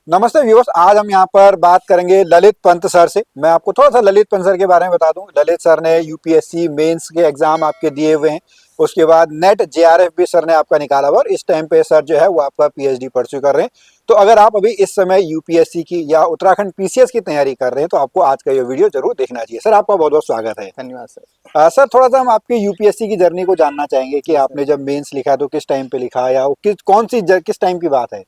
नमस्ते व्यूअर्स। आज हम यहाँ पर बात करेंगे ललित पंत सर से। मैं आपको थोड़ा सा ललित पंत सर के बारे में बता दूं। ललित सर ने यूपीएससी मेंस के एग्जाम आपके दिए हुए हैं। उसके बाद नेट जेआरएफ भी सर ने आपका निकाला हुआ और इस टाइम पे सर जो है वो आपका पीएचडी परस्यू कर रहे हैं। तो अगर आप अभी इस समय यूपीएससी की या उत्तराखंड पीसीएस की तैयारी कर रहे हैं तो आपको आज का ये वीडियो जरूर देखना चाहिए। सर आपका बहुत बहुत स्वागत है। धन्यवाद सर। सर थोड़ा सा हम आपके यूपीएससी की जर्नी को जानना चाहेंगे कि जी सर। आपने जब मेंस लिखा तो किस टाइम पे लिखा या वो किस टाइम की बात है।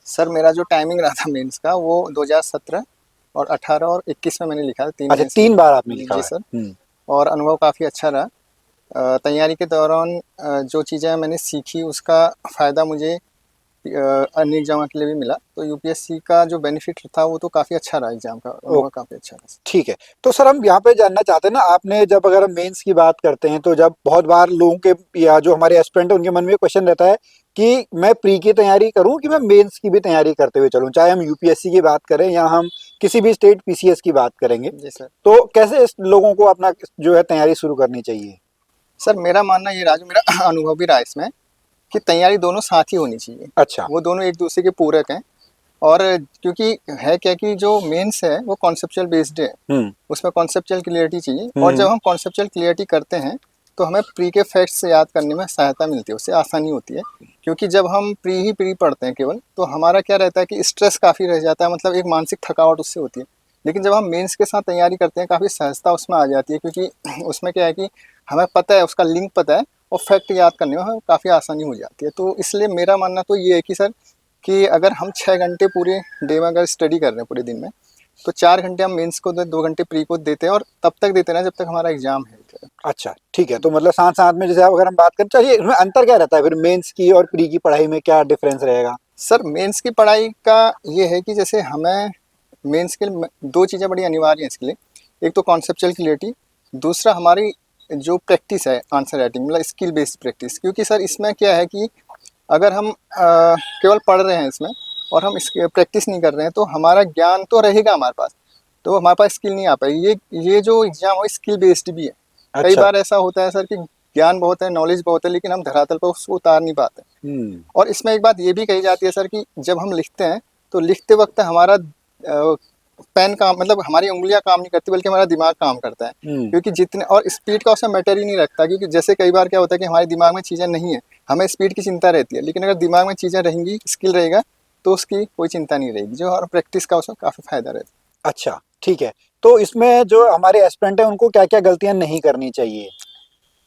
सर मेरा जो टाइमिंग रहा था मेंस का वो 2017 और 18 और 21 में मैंने लिखा था, 3 अच्छा, मेंस 3 बार आपने जी लिखा जी हुआ सर। है। और अनुभव काफ़ी अच्छा रहा। तैयारी के दौरान जो चीज़ें मैंने सीखी उसका फ़ायदा मुझे अन्य एग्जाम के लिए भी मिला। तो यूपीएससी का जो बेनिफिट था वो तो काफ़ी अच्छा रहा, एग्जाम का ओ, अनुभव काफ़ी अच्छा रहा। ठीक है। तो सर हम यहाँ पे जानना चाहते हैं ना, आपने जब अगर हम मेंस की बात करते हैं तो जब बहुत बार लोगों के या जो हमारे एस्पिरेंट है उनके मन में क्वेश्चन रहता है कि मैं प्री की तैयारी करूं कि मैं मेंस की भी तैयारी करते हुए चलूं, चाहे हम यूपीएससी की बात करें या हम किसी भी स्टेट पीसीएस की बात करेंगे। जी सर। तो कैसे इस लोगों को अपना जो है तैयारी शुरू करनी चाहिए। सर मेरा मानना ये रहा, जो मेरा अनुभव भी रहा इसमें, कि तैयारी दोनों साथ ही होनी चाहिए। अच्छा। वो दोनों एक दूसरे के पूरक हैं। और क्योंकि है क्या कि जो मेंस है वो कॉन्सेप्चुअल बेस्ड है, हम्म। उसमें कॉन्सेप्चुअल क्लियरिटी चाहिए। और जब हम्म। हम कॉन्सेप्चुअल क्लियरिटी करते हैं तो हमें प्री के फैक्ट्स से याद करने में सहायता मिलती है, उससे आसानी होती है। क्योंकि जब हम प्री पढ़ते हैं केवल, तो हमारा क्या रहता है कि स्ट्रेस काफ़ी रह जाता है, मतलब एक मानसिक थकावट उससे होती है। लेकिन जब हम मेंस के साथ तैयारी करते हैं काफ़ी सहजता उसमें आ जाती है, क्योंकि उसमें क्या है कि हमें पता है, उसका लिंक पता है, और फैक्ट याद करने में हमें काफ़ी आसानी हो जाती है। तो इसलिए मेरा मानना तो ये है कि सर, कि अगर हम 6 घंटे पूरे डे में अगर स्टडी कर रहे हैं पूरे दिन में, तो 4 घंटे हम मेंस को 2 घंटे प्री को देते हैं, और तब तक देते हैं जब तक हमारा एग्जाम है। अच्छा, ठीक है। तो मतलब साथ साथ में जैसे अगर हम बात करें, चलिए इसमें अंतर क्या रहता है फिर मेंस की और प्री की पढ़ाई में क्या डिफरेंस रहेगा। सर मेंस की पढ़ाई का ये है कि जैसे हमें मेंस के लिए 2 चीज़ें बड़ी अनिवार्य हैं इसके लिए। एक तो कॉन्सेप्चुअल क्लियरिटी, दूसरा हमारी जो प्रैक्टिस है आंसर राइटिंग, मतलब स्किल बेस्ड प्रैक्टिस। क्योंकि सर इसमें क्या है कि अगर हम केवल पढ़ रहे हैं इसमें और हम इसकी प्रैक्टिस नहीं कर रहे हैं, तो हमारा ज्ञान तो रहेगा हमारे पास, तो हमारे पास स्किल नहीं आ पाएगी। ये जो एग्ज़ाम है स्किल बेस्ड भी है। कई अच्छा। बार ऐसा होता है सर कि ज्ञान बहुत है, नॉलेज बहुत है, लेकिन हम धरातल पर उसको उतार नहीं पाते। हम्म। और इसमें एक बात ये भी कही जाती है सर कि जब हम लिखते हैं तो लिखते वक्त हमारा पेन काम, मतलब हमारी उंगलियां काम नहीं करती, बल्कि हमारा दिमाग काम करता है। हम्म। क्योंकि जितने, और स्पीड का उसमें मैटर ही नहीं रखता, क्योंकि जैसे कई बार क्या होता है कि हमारे दिमाग में चीज़ें नहीं है, हमें स्पीड की चिंता रहती है, लेकिन अगर दिमाग में चीज़ें रहेंगी, स्किल रहेगा, तो उसकी कोई चिंता नहीं रहेगी, जो और प्रैक्टिस का उसमें काफ़ी फायदा रहता है। अच्छा, ठीक है। तो इसमें जो हमारे एस्पिरेंट हैं उनको क्या क्या गलतियां नहीं करनी चाहिए।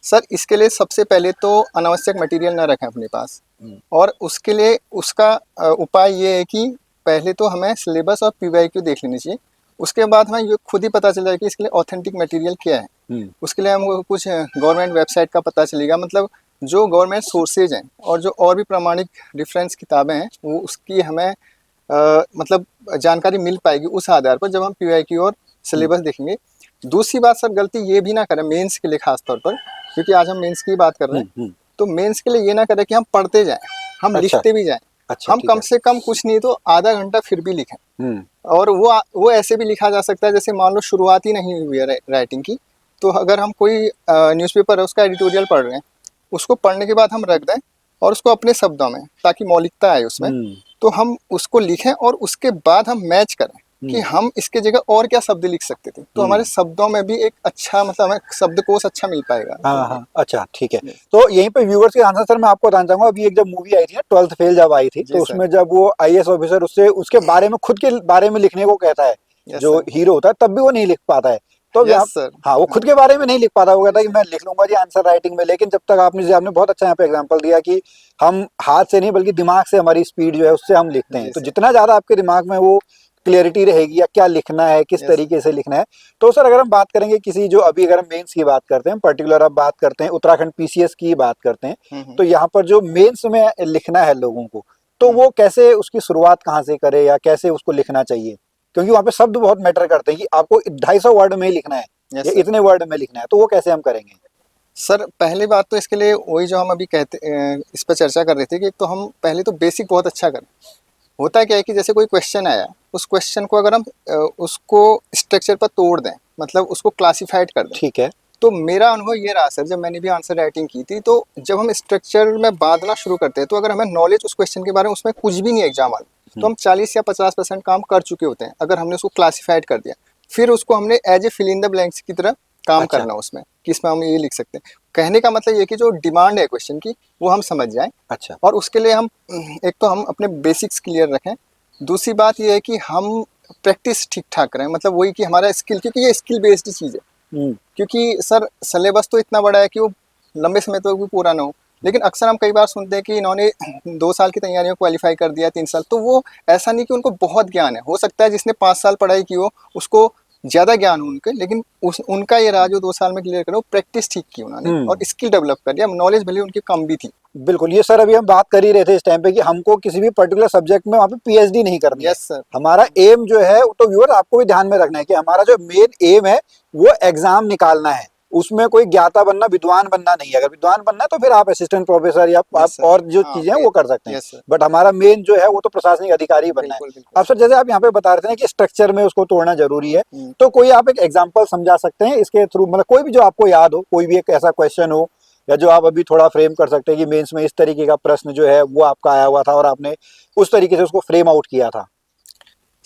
सर इसके लिए सबसे पहले तो अनावश्यक मटेरियल ना रखें अपने पास। हम्म। और उसके लिए उसका उपाय ये है कि पहले तो हमें सिलेबस और पीवाईक्यू देख लेनी चाहिए। उसके बाद हमें ये खुद ही पता चल जाएगा कि इसके लिए ऑथेंटिक मटेरियल क्या है। हम्म। उसके लिए हमको कुछ गवर्नमेंट वेबसाइट का पता चलेगा, मतलब जो गवर्नमेंट सोर्सेज हैं और जो और भी प्रमाणिक रेफरेंस किताबें हैं, वो उसकी हमें मतलब जानकारी मिल पाएगी उस आधार पर, जब हम पीवाईक्यू और हम्म। सिलेबस देखेंगे। दूसरी बात सर, गलती ये भी ना करें मेंस के लिए खास तौर पर, क्योंकि आज हम मेंस की बात कर रहे हैं। हम्म। तो मेंस के लिए ये ना करें कि हम पढ़ते जाएं, हम अच्छा। लिखते भी जाएं। अच्छा, हम ठीक कम है। से कम कुछ नहीं तो आधा घंटा फिर भी लिखें। हम्म। और वो ऐसे भी लिखा जा सकता है, जैसे मान लो शुरुआत ही नहीं हुई है राइटिंग की, तो अगर हम कोई न्यूज़पेपर है उसका एडिटोरियल पढ़ रहे हैं, उसको पढ़ने के बाद हम रख दें और उसको अपने शब्दों में, ताकि मौलिकता आए उसमें, हम्म। तो हम उसको लिखें और उसके बाद हम मैच करें कि हम्म। हम इसके जगह और क्या शब्द लिख सकते थे, तो हमारे हम्म। शब्दों में भी एक अच्छा, मतलब हमें शब्दकोश अच्छा मिल पाएगा। तो हाँ ये हाँ, अच्छा, ठीक है। ये- तो यहीं पे व्यूवर्स के आंसर सर मैं आपको बताना चाहूंगा। अभी एक जब मूवी आई थी ना, 12th फेल जब आई थी, जी तो सर। उसमें जब वो आईएएस ऑफिसर उससे उसके बारे में खुद के बारे में लिखने को कहता है, यस जो सर। हीरो होता है, तब भी वो नहीं लिख पाता है। तो अब यहाँ, यस सर। हाँ, वो हाँ। खुद के बारे में नहीं लिख पाता। वो कहता जी है कि सर। मैं लिख लूंगा जी आंसर राइटिंग में। लेकिन जब तक आपने बहुत अच्छा यहाँ पे एग्जाम्पल दिया कि हम हाथ से नहीं बल्कि दिमाग से, हमारी स्पीड जो है उससे हम लिखते हैं, जी तो सर। जितना ज्यादा आपके दिमाग में वो क्लियरिटी रहेगी या क्या लिखना है, किस यस सर। तरीके से लिखना है। तो सर अगर हम बात करेंगे किसी जो अभी अगर हम मेंस की बात करते हैं, पर्टिकुलर अब बात करते हैं उत्तराखंड पीसीएस की बात करते हैं, हम्म। तो यहाँ पर जो मेंस में लिखना है लोगों को, तो हम्म। वो कैसे उसकी शुरुआत कहाँ से करे या कैसे उसको लिखना चाहिए। क्योंकि वहाँ पे शब्द बहुत मैटर करते हैं कि आपको 250 वर्ड में ही लिखना है यस या सर। इतने वर्ड में लिखना है, तो वो कैसे हम करेंगे। सर पहली बात तो इसके लिए वही जो हम अभी कहते इस पर चर्चा कर रहे थे, कि एक तो हम पहले तो बेसिक बहुत अच्छा करें। होता क्या है कि जैसे कोई क्वेश्चन आया, उस क्वेश्चन को अगर हम उसको स्ट्रक्चर पर तोड़ दें, मतलब उसको क्लासिफाइड कर दें। ठीक है। तो मेरा अनुभव ये रहा सर, जब मैंने भी आंसर राइटिंग की थी, तो जब हम स्ट्रक्चर में बांधना शुरू करते हैं, तो अगर हमें नॉलेज उस क्वेश्चन के बारे में उसमें कुछ भी नहीं है एग्जाम वाले, तो हम 40 या 50% काम कर चुके होते हैं अगर हमने उसको क्लासिफाइड कर दिया। फिर उसको हमने as a fill in the blanks की तरह काम अच्छा। करना उसमें, कि इसमें हम ये लिख सकते हैं। कहने का मतलब ये कि जो डिमांड है क्वेश्चन की वो हम समझ जाएं, अच्छा। और उसके लिए हम एक तो हम अपने बेसिक्स क्लियर रखें। दूसरी बात ये है कि हम प्रैक्टिस ठीक ठाक करें, मतलब वही कि हमारा स्किल, क्योंकि ये स्किल बेस्ड चीज़ है। हम्म। क्योंकि सर सिलेबस तो इतना बड़ा है कि वो लंबे समय तक भी पूरा ना हो, लेकिन अक्सर हम कई बार सुनते हैं कि इन्होंने 2 साल की तैयारी में क्वालिफाई कर दिया, 3 साल, तो वो ऐसा नहीं कि उनको बहुत ज्ञान है। हो सकता है जिसने 5 साल पढ़ाई की हो उसको ज़्यादा ज्ञान हो उनके, लेकिन उनका ये रहा जो 2 साल में क्लियर करो, प्रैक्टिस ठीक की उन्होंने और स्किल डेवलप कर लिया। नॉलेज भले उनकी कम भी थी। बिल्कुल, ये सर अभी हम बात कर ही रहे थे इस टाइम पे कि हमको किसी भी पर्टिकुलर सब्जेक्ट में वहाँ पे पीएचडी नहीं करनी है। Yes sir. हमारा एम जो है, तो व्यूअर आपको भी ध्यान में रखना है कि हमारा जो मेन एम है वो एग्जाम निकालना है। उसमें कोई ज्ञाता बनना, विद्वान बनना नहीं है। अगर विद्वान बनना है तो फिर आप असिस्टेंट प्रोफेसर या आप यस सर। और जो हाँ चीजें हैं वो कर सकते हैं, यस सर। बट हमारा मेन जो है वो तो प्रशासनिक अधिकारी बनना है। बिल्कुल बिल्कुल अब सर जैसे आप यहाँ पे बता रहे थे ना कि स्ट्रक्चर में उसको तोड़ना जरूरी है, हम्म। तो कोई आप एक एग्जाम्पल समझा सकते हैं इसके थ्रू, मतलब कोई भी जो आपको याद हो, कोई भी एक ऐसा क्वेश्चन हो या जो आप अभी थोड़ा फ्रेम कर सकते हैं कि मेंस में इस तरीके का प्रश्न जो है वो आपका आया हुआ था और आपने उस तरीके से उसको फ्रेम आउट किया था।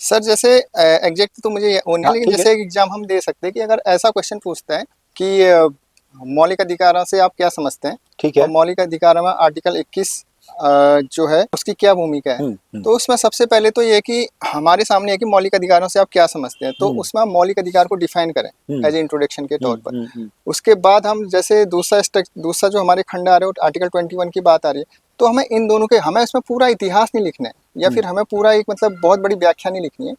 सर जैसे एग्जैक्ट तो मुझे वो नहीं है, हाँ लेकिन ठीक है। जैसे एक एग्जाम हम दे सकते हैं कि अगर ऐसा क्वेश्चन पूछता है कि मौलिक अधिकारों से आप क्या समझते हैं, ठीक और है। मौलिक अधिकारों में आर्टिकल 21 जो है उसकी क्या भूमिका है। हम्म। तो उसमें सबसे पहले तो ये है कि हमारे सामने है कि मौलिक अधिकारों से आप क्या समझते हैं, तो हम्म। उसमें हम मौलिक अधिकार को डिफाइन करें हम्म। एज ए इंट्रोडक्शन के तौर पर। हम्म। उसके बाद हम जैसे दूसरा जो हमारे खंड आ रहे हो आर्टिकल 21 की बात आ रही है, तो हमें इन दोनों के, हमें इसमें पूरा इतिहास नहीं लिखना है या हम्म। फिर हमें पूरा एक मतलब बहुत बड़ी व्याख्या नहीं लिखनी है।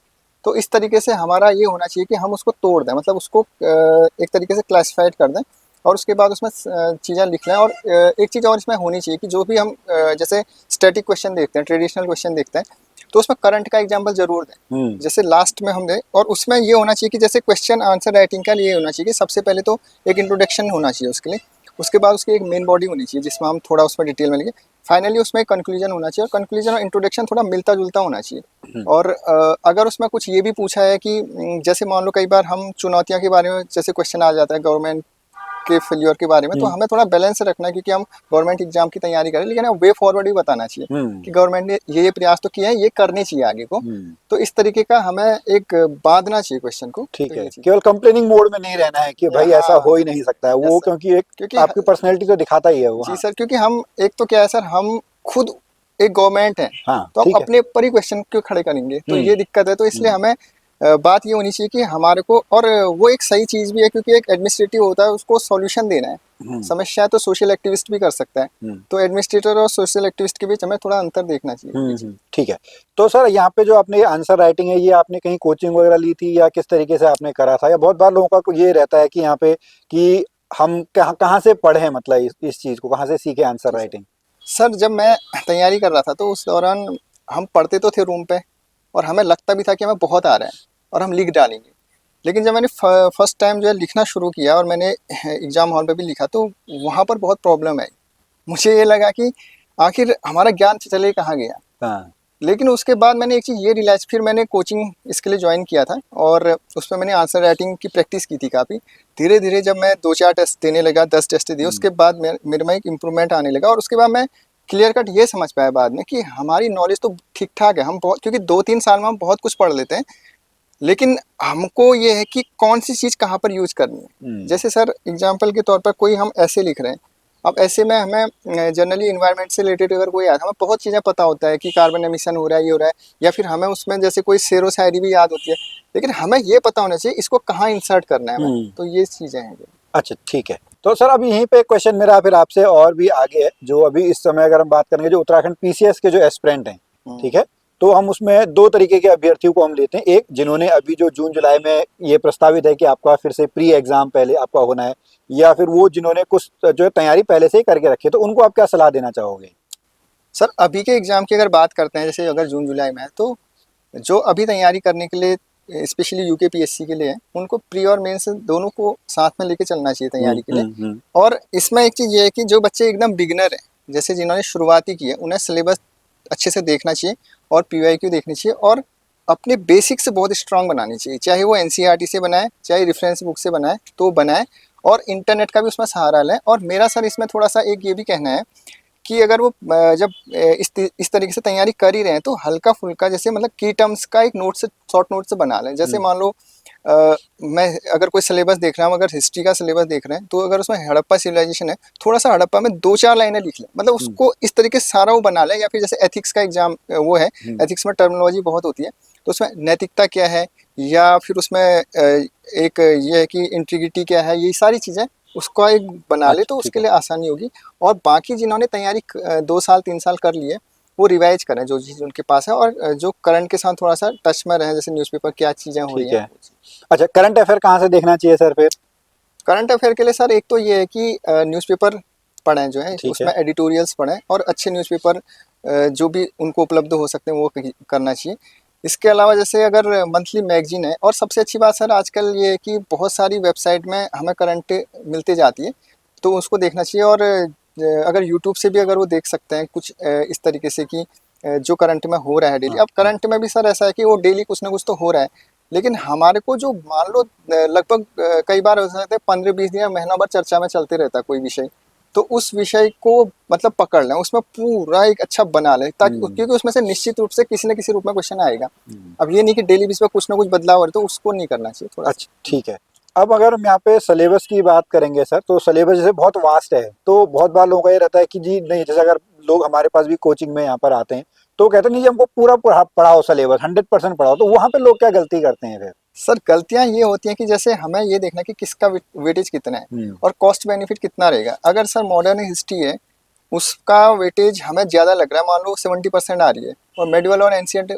तो इस तरीके से हमारा ये होना चाहिए कि हम उसको तोड़ दें, मतलब उसको एक तरीके से क्लासिफाइड कर दें, और उसके बाद उसमें चीज़ें लिख लें। और एक चीज़ और इसमें होनी चाहिए कि जो भी हम जैसे स्टैटिक क्वेश्चन देखते हैं, ट्रेडिशनल क्वेश्चन देखते हैं, तो उसमें करंट का एग्जाम्पल जरूर दें, जैसे लास्ट में हम दें। और उसमें ये होना चाहिए कि जैसे क्वेश्चन आंसर राइटिंग का लिए होना चाहिए कि सबसे पहले तो एक इंट्रोडक्शन होना चाहिए उसके लिए, उसके बाद उसकी एक मेन बॉडी होनी चाहिए जिसमें हम थोड़ा उसमें डिटेल में लिखें, फाइनली उसमें एक कंक्लूजन होना चाहिए, और कंक्लूजन और इंट्रोडक्शन थोड़ा मिलता जुलता होना चाहिए। और अगर उसमें कुछ ये भी पूछा है कि जैसे मान लो कई बार हम चुनौतियों के बारे में जैसे क्वेश्चन आ जाता है गवर्नमेंट के फेल्योर के बारे में, तो हमें थोड़ा बैलेंस रखना है, क्योंकि हम गवर्नमेंट एग्जाम की तैयारी करें, लेकिन वे फॉरवर्ड भी बताना चाहिए कि गवर्नमेंट ने ये प्रयास तो किए हैं, ये करने चाहिए आगे को। तो इस तरीके का हमें एक बांधना चाहिए क्वेश्चन को। ठीक तो है, ये चीज केवल कंप्लेनिंग मोड में नहीं रहना है कि भाई ऐसा हाँ हो ही नहीं सकता है यस वो, सर। क्योंकि एक क्योंकि आपकी पर्सनैलिटी तो दिखाता ही है वो। जी हाँ। सर, क्योंकि हम एक तो क्या है सर, हम खुद एक गवर्नमेंट है, हाँ तो हम ठीक है। अपने ऊपर ही क्वेश्चन क्यों खड़े करेंगे, तो हम्म। ये दिक्कत है। तो इसलिए हम्म। हमें बात ये होनी चाहिए कि हमारे को, और वो एक सही चीज़ भी है क्योंकि एक एडमिनिस्ट्रेटिव होता है, उसको सॉल्यूशन देना है। हम्म। समस्या तो सोशल एक्टिविस्ट भी कर सकता है, हम्म। तो एडमिनिस्ट्रेटर और सोशल एक्टिविस्ट के बीच हमें थोड़ा अंतर देखना चाहिए ये चीज़। ठीक है। तो सर यहाँ पे जो आपने आंसर राइटिंग है, ये आपने कहीं कोचिंग वगैरह ली थी या किस तरीके से आपने करा था, या बहुत बार लोगों का ये रहता है कि यहाँ पे कि हम कहाँ कहाँ से पढ़े, मतलब इस चीज को कहाँ से सीखे आंसर जी सर। राइटिंग। सर जब मैं तैयारी कर रहा था तो उस दौरान हम पढ़ते तो थे रूम पे, और हमें लगता भी था कि हमें बहुत आ रहा है और हम लिख डालेंगे। लेकिन जब मैंने फर्स्ट टाइम जो है लिखना शुरू किया और मैंने एग्ज़ाम हॉल पे भी लिखा, तो वहाँ पर बहुत प्रॉब्लम आई। मुझे ये लगा कि आखिर हमारा ज्ञान चले कहाँ गया। हाँ। लेकिन उसके बाद मैंने एक चीज़ ये रियलाइज़, फिर मैंने कोचिंग इसके लिए ज्वाइन किया था, और उसमें मैंने आंसर राइटिंग की प्रैक्टिस की थी काफ़ी। धीरे धीरे जब मैं 2-4 टेस्ट देने लगा, 10 टेस्ट दिए, उसके बाद मेरे में एक इम्प्रूवमेंट आने लगा, और उसके बाद मैं क्लियर कट ये समझ पाया बाद में कि हमारी नॉलेज तो ठीक ठाक है। हम बहुत, क्योंकि 2-3 साल में हम बहुत कुछ पढ़ लेते हैं, लेकिन हमको ये है कि कौन सी चीज़ कहाँ पर यूज़ करनी है। जैसे सर एग्जांपल के तौर पर कोई हम ऐसे लिख रहे हैं, अब ऐसे में हमें जनरली इन्वायरमेंट से रिलेटेड अगर कोई आता है, हमें बहुत चीज़ें पता होता है कि कार्बन एमिशन हो रहा है, ये हो रहा है, या फिर हमें उसमें जैसे कोई शेरो शायरी भी याद होती है, लेकिन हमें ये पता होना चाहिए इसको कहाँ इंसर्ट करना है हमें। तो ये चीज़ें हैं। अच्छा ठीक है। तो सर अभी यहीं पे एक क्वेश्चन मेरा फिर आपसे और भी आगे है, जो अभी इस समय अगर हम बात करेंगे जो उत्तराखंड पीसीएस के जो एस्पिरेंट हैं, ठीक है, तो हम उसमें दो तरीके के अभ्यर्थियों को हम लेते हैं। एक जिन्होंने अभी जो जून जुलाई में ये प्रस्तावित है कि आपका फिर से प्री एग्जाम पहले आपका होना है, या फिर वो जिन्होंने कुछ जो है तैयारी पहले से ही करके रखी है, तो उनको आप क्या सलाह देना चाहोगे। सर अभी के एग्ज़ाम की अगर बात करते हैं, जैसे अगर जून जुलाई में है, तो जो अभी तैयारी करने के लिए स्पेशली यूके पीएससी के लिए है, उनको प्री और मेंस दोनों को साथ में लेके चलना चाहिए तैयारी के लिए। और इसमें एक चीज़ ये है कि जो बच्चे एकदम बिगिनर हैं, जैसे जिन्होंने शुरुआती की है, उन्हें सिलेबस अच्छे से देखना चाहिए और पीवाईक्यू देखनी चाहिए, और अपने बेसिक से बहुत स्ट्रांग बनानी चाहिए। चाहे वो एनसीईआरटी से बनाए, चाहे रेफरेंस बुक से बनाए, तो बनाए, और इंटरनेट का भी उसमें सहारा लें। और मेरा सर इसमें थोड़ा सा एक ये भी कहना है कि अगर वो जब इस तरीके से तैयारी कर ही रहे हैं तो हल्का फुल्का जैसे मतलब की टर्म्स का एक नोट से शॉर्ट नोट से बना लें। जैसे मान लो मैं अगर कोई सिलेबस देख रहा हूँ, अगर हिस्ट्री का सिलेबस देख रहे हैं तो अगर उसमें हड़प्पा सिविलाइजेशन है, थोड़ा सा हड़प्पा में 2-4 लाइनें लिख लें, मतलब उसको इस तरीके से सारा वो बना लें। या फिर जैसे एथिक्स का एग्जाम वो है, एथिक्स में टर्मिनोलॉजी बहुत होती है, तो उसमें नैतिकता क्या है, या फिर उसमें एक ये है कि इंटीग्रिटी क्या है, ये सारी चीज़ें उसका एक बना ले तो अच्छा ठीक उसके है। लिए आसानी होगी। और बाकी जिन्होंने तैयारी 2 साल 3 साल कर ली है वो रिवाइज करें जो चीज़ उनके पास है, और जो करंट के साथ थोड़ा सा टच में रहें, जैसे न्यूज़पेपर क्या चीज़ें हो रही ठीक हैं। है। अच्छा, करंट अफेयर कहाँ से देखना चाहिए सर फिर? करंट अफेयर के लिए सर एक तो ये है कि न्यूज़पेपर पढ़ें, जो है ठीक उसमें है। एडिटोरियल्स पढ़ें, और अच्छे न्यूज़पेपर जो भी उनको उपलब्ध हो सकते हैं वो करना चाहिए। इसके अलावा जैसे अगर मंथली मैगजीन है, और सबसे अच्छी बात सर आजकल ये है कि बहुत सारी वेबसाइट में हमें करंट मिलते जाती है, तो उसको देखना चाहिए। और अगर यूट्यूब से भी अगर वो देख सकते हैं कुछ इस तरीके से कि जो करंट में हो रहा है डेली। हाँ अब हाँ। करंट में भी सर ऐसा है कि वो डेली कुछ ना कुछ तो हो रहा है, लेकिन हमारे को जो मान लो लगभग कई बार हो सकता है 15-20 दिन या महीना भर चर्चा में चलते रहता है कोई विषय, तो उस विषय को मतलब पकड़ लें, उसमें पूरा एक अच्छा बना लें, ताकि क्योंकि उसमें से निश्चित रूप से किसी न किसी रूप में क्वेश्चन आएगा। हम्म। अब ये नहीं कि डेली बेस पे कुछ ना कुछ बदलाव हो रहा है, तो उसको नहीं करना चाहिए थोड़ा सा। अच्छा ठीक है। अब अगर हम यहाँ पे सिलेबस की बात करेंगे सर, तो सिलेबस जैसे बहुत वास्ट है, तो बहुत बार लोगों का ये रहता है कि जी नहीं, जैसे अगर लोग हमारे पास भी कोचिंग में यहाँ पर आते हैं तो कहते हैं नहीं जी हमको पूरा पूरा पढ़ाओ, सिलेबस 100% पढ़ाओ, तो वहाँ पे लोग क्या गलती करते हैं फिर? सर गलतियां ये होती हैं कि जैसे हमें ये देखना है कि किसका वेटेज कितना है हम्म। और कॉस्ट बेनिफिट कितना रहेगा। अगर सर मॉडर्न हिस्ट्री है, उसका वेटेज हमें ज़्यादा लग रहा है, मान लो 70% आ रही है, और मेडिवल और एंशियंट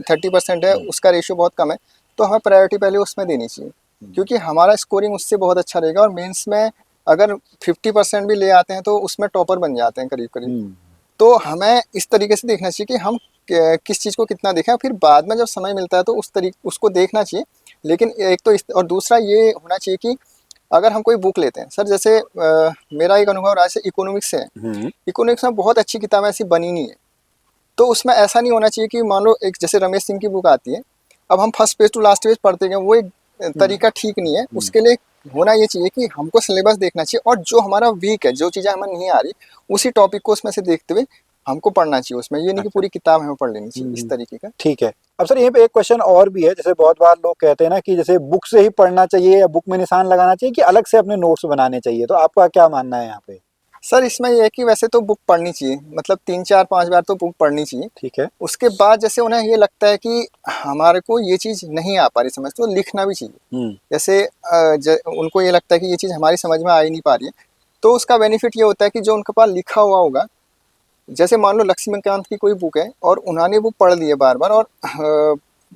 30% है, हम्म। उसका रेशियो बहुत कम है, तो हमें प्रायोरिटी पहले उसमें देनी चाहिए, क्योंकि हमारा स्कोरिंग उससे बहुत अच्छा रहेगा। और मेंस में अगर 50% भी ले आते हैं तो उसमें टॉपर बन जाते हैं करीब करीब। हम्म। तो हमें इस तरीके से देखना चाहिए कि हम किस चीज़ को कितना देखें, फिर बाद में जब समय मिलता है तो उसको देखना चाहिए। लेकिन एक तो और दूसरा ये होना चाहिए कि अगर हम कोई बुक लेते हैं सर, जैसे मेरा एक अनुभव रहा है इकोनॉमिक्स से है। हम्म। इकोनॉमिक्स में बहुत अच्छी किताबें ऐसी बनी नहीं है, तो उसमें ऐसा नहीं होना चाहिए कि मान लो एक जैसे रमेश सिंह की बुक आती है, अब हम first page to last page पढ़ते गए, वो एक हम्म। तरीका ठीक नहीं है। हम्म। उसके लिए होना ये चाहिए कि हमको सिलेबस देखना चाहिए, और जो हमारा वीक है, जो चीज़ें हमें नहीं आ रही, उसी टॉपिक को उसमें से देखते हुए हमको पढ़ना चाहिए। उसमें ये नहीं कि अच्छा। पूरी किताब हमें पढ़ लेनी चाहिए, इस हम्म। तरीके का। ठीक है। अब सर यहीं पे एक क्वेश्चन और भी है, जैसे बहुत बार लोग कहते हैं ना कि जैसे बुक से ही पढ़ना चाहिए या बुक में निशान लगाना चाहिए कि अलग से अपने नोट्स बनाने चाहिए, तो आपका क्या मानना है यहाँ पे? सर इसमें यह है कि वैसे तो बुक पढ़नी चाहिए, मतलब 3-4-5 बार तो बुक पढ़नी चाहिए। ठीक है। उसके बाद जैसे उन्हें ये लगता है कि हमारे को ये चीज़ नहीं आ पा रही समझ, तो लिखना भी चाहिए। हम्म। जैसे उनको ये लगता है कि ये चीज़ हमारी समझ में आ ही नहीं पा रही है, तो उसका बेनिफिट ये होता है कि जो उनके पास लिखा हुआ होगा, जैसे मान लो लक्ष्मीकांत की कोई बुक है और उन्होंने वो पढ़ ली है बार बार, और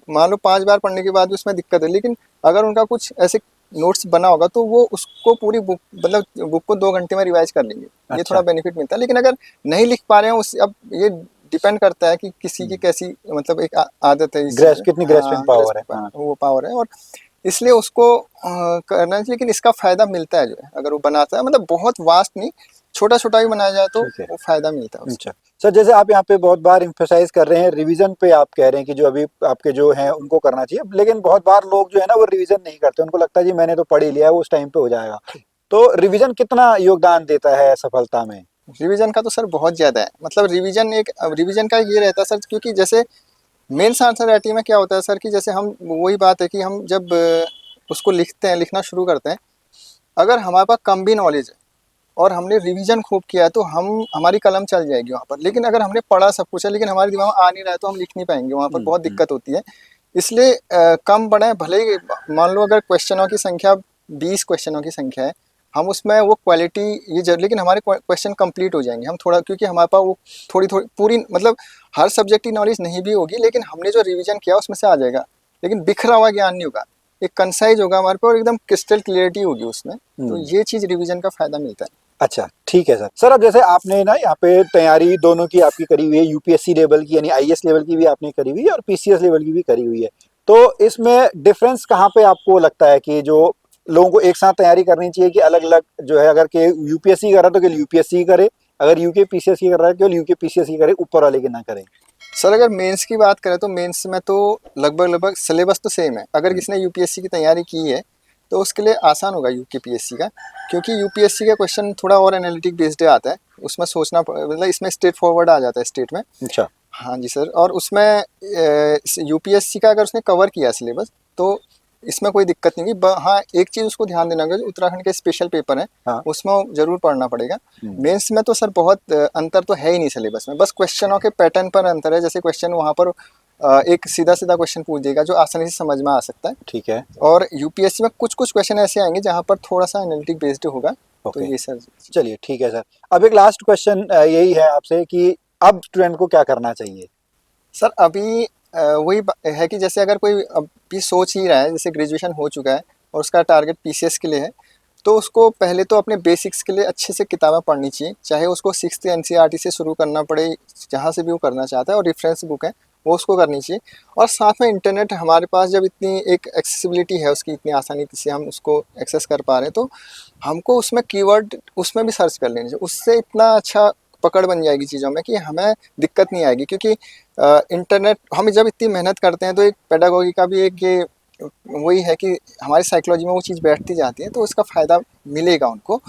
मान लो 5 बार पढ़ने के बाद भी उसमें दिक्कत है, लेकिन अगर उनका कुछ ऐसे नोट्स बना होगा तो वो उसको पूरी बुक, मतलब बुक को 2 घंटे में रिवाइज कर लेंगे। ये थोड़ा अच्छा। बेनिफिट मिलता है। लेकिन अगर नहीं लिख पा रहे हैं उस, अब ये डिपेंड करता है कि किसी की कैसी मतलब एक आदत है इस चीज़ ग्रेस में। कितनी ग्रेस्पिंग हाँ, पावर है, हाँ। वो पावर है, और इसलिए उसको करना चाहिए। लेकिन इसका फ़ायदा मिलता है जो है, अगर वो बनाता है, मतलब बहुत वास्ट नहीं, छोटा छोटा भी बनाया जाए तो ठीक है। वो फ़ायदा मिलता है उसका। अच्छा। सर जैसे आप यहाँ पे बहुत बार इम्फेसाइज कर रहे हैं रिवीजन पे, आप कह रहे हैं कि जो अभी आपके जो हैं उनको करना चाहिए, लेकिन बहुत बार लोग जो है ना वो रिवीजन नहीं करते, उनको लगता है जी मैंने तो पढ़ ही लिया है, वो उस टाइम पे हो जाएगा। तो रिवीजन कितना योगदान देता है सफलता में? रिवीजन का तो सर बहुत ज़्यादा है, मतलब रिवीजन का ये रहता है सर, क्योंकि जैसे मेन आंसर में क्या होता है सर कि जैसे हम, वही बात है कि हम जब उसको लिखते हैं, लिखना शुरू करते हैं, अगर हमारे पास कम भी नॉलेज है और हमने रिवीजन खूब किया है तो हम, हमारी कलम चल जाएगी वहाँ पर। लेकिन अगर हमने पढ़ा सब कुछ है लेकिन हमारे दिमाग में आ नहीं रहा है तो हम लिख नहीं पाएंगे, वहाँ पर बहुत हम्म। दिक्कत होती है। इसलिए कम पढ़ें, भले ही मान लो अगर क्वेश्चनों की संख्या 20 क्वेश्चनों की संख्या है, हम उसमें वो क्वालिटी ये जरूर, लेकिन हमारे क्वेश्चन कंप्लीट हो जाएंगे हम थोड़ा, क्योंकि हमारे पास वो थोड़ी थोड़ी पूरी, मतलब हर सब्जेक्ट की नॉलेज नहीं भी होगी, लेकिन हमने जो रिवीजन किया उसमें से आ जाएगा। लेकिन बिखरा हुआ ज्ञान नहीं होगा, एक कंसाइज होगा हमारे पे, और एकदम क्रिस्टल क्लियरिटी होगी उसमें। तो हम्म। ये चीज़ रिवीजन का फ़ायदा मिलता है। अच्छा ठीक है सर। सर अब जैसे आपने ना यहाँ पे तैयारी दोनों की आपकी करी हुई है, यूपीएससी लेवल की यानी आईएएस लेवल की भी आपने करी हुई है और पीसीएस लेवल की भी करी हुई है, तो इसमें डिफरेंस कहाँ पे आपको लगता है कि जो लोगों को एक साथ तैयारी करनी चाहिए कि अलग अलग जो है, अगर के यूपीएससी कर रहा है तो केवल यूपीएससी करे, अगर यूके पीसीएस की कर रहा है केवल यूके पीसीएस की करे, ऊपर वाले की ना करे? सर अगर मेंस की बात करें तो मेंस में तो लगभग लगभग सिलेबस तो सेम है। अगर हम्म। किसी ने यूपीएससी की तैयारी की है तो उसके लिए आसान होगा यूकेपीएससी का, क्योंकि यूपीएससी का क्वेश्चन थोड़ा और एनालिटिक बेस्ड आता है, उसमें सोचना मतलब इसमें स्ट्रेट फॉरवर्ड आ जाता है स्टेट में। अच्छा। हाँ जी सर, और उसमें यूपीएससी का अगर उसने कवर किया सिलेबस तो इसमें कोई दिक्कत नहीं होगी। हाँ, एक चीज़ उसको ध्यान देना होगा, जो उत्तराखंड के स्पेशल पेपर है हाँ। उसमें ज़रूर पढ़ना पड़ेगा। हम्म। मेंस में तो सर बहुत अंतर तो है ही नहीं सिलेबस में, बस क्वेश्चनों के पैटर्न पर अंतर है। जैसे क्वेश्चन वहाँ पर एक सीधा सीधा क्वेश्चन पूछ देगा जो आसानी से समझ में आ सकता है, ठीक है। और यूपीएससी में कुछ कुछ क्वेश्चन ऐसे आएंगे जहाँ पर थोड़ा सा एनालिटिक बेस्ड होगा। तो ओके, ये सर। चलिए ठीक है सर। अब एक लास्ट क्वेश्चन यही है आपसे कि अब स्टूडेंट को क्या करना चाहिए? सर अभी वही है कि जैसे अगर कोई अभी सोच ही रहा है, जैसे ग्रेजुएशन हो चुका है और उसका टारगेट पीसीएस के लिए है, तो उसको पहले तो अपने बेसिक्स के लिए अच्छे से किताबें पढ़नी चाहिए, चाहे उसको 6th एनसीईआरटी से शुरू करना पड़े, जहाँ से भी वो करना चाहता है, और रेफरेंस बुक है वो उसको करनी चाहिए। और साथ में इंटरनेट हमारे पास जब इतनी एक एक्सेसिबिलिटी है उसकी, इतनी आसानी से हम उसको एक्सेस कर पा रहे हैं, तो हमको उसमें कीवर्ड उसमें भी सर्च कर लेनी चाहिए। उससे इतना अच्छा पकड़ बन जाएगी चीज़ों में कि हमें दिक्कत नहीं आएगी, क्योंकि इंटरनेट हम जब इतनी मेहनत करते हैं तो एक पेडागोगी का भी एक ये वही है कि हमारी साइकोलॉजी में वो चीज़ बैठती जाती है, तो उसका फ़ायदा मिलेगा उनको।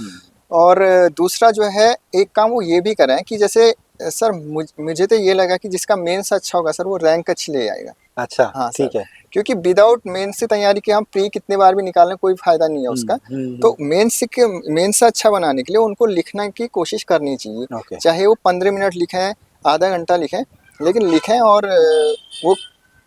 और दूसरा जो है, एक काम वो ये भी करें कि जैसे सर मुझे तो ये लगा कि जिसका मेंस अच्छा होगा सर वो रैंक अच्छी ले आएगा। अच्छा, हाँ सर, ठीक है। क्योंकि विदाउट मेंस से तैयारी के हम प्री कितने बार भी निकाल लें कोई फ़ायदा नहीं है उसका। तो मेंस से अच्छा बनाने के लिए उनको लिखने की कोशिश करनी चाहिए, ओके। चाहे वो 15 मिनट लिखें, आधा घंटा लिखें, लेकिन लिखें। और वो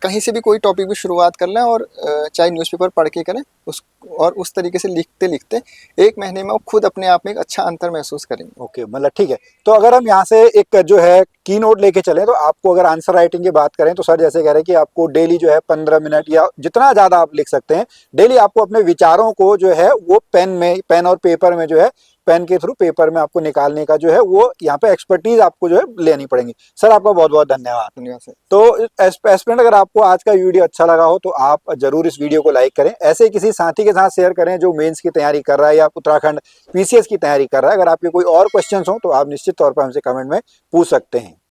कहीं से भी कोई टॉपिक भी शुरुआत कर लें, और चाहे न्यूज़पेपर पढ़ के करें उस, और उस तरीके से लिखते लिखते 1 महीने में वो खुद अपने आप में एक अच्छा अंतर महसूस करेंगे। ओके, मतलब ठीक है। तो अगर हम यहाँ से एक जो है की नोट लेके चलें, तो आपको अगर आंसर राइटिंग की बात करें तो सर जैसे कह रहे हैं कि आपको डेली जो है 15 मिनट या जितना ज़्यादा आप लिख सकते हैं, डेली आपको अपने विचारों को जो है वो पेन और पेपर में जो है, पेन के थ्रू पेपर में आपको निकालने का जो है वो यहाँ पे एक्सपर्टीज आपको जो है लेनी पड़ेगी। सर आपका बहुत बहुत धन्यवाद। धन्यवाद सर। तो एस्पिरेंट, अगर आपको आज का वीडियो अच्छा लगा हो तो आप जरूर इस वीडियो को लाइक करें, ऐसे किसी साथी के साथ शेयर करें जो मेंस की तैयारी कर रहा है या उत्तराखंड पीसीएस की तैयारी कर रहा है। अगर आपके कोई और क्वेश्चंस हो तो आप निश्चित तौर पर हमसे कमेंट में पूछ सकते हैं।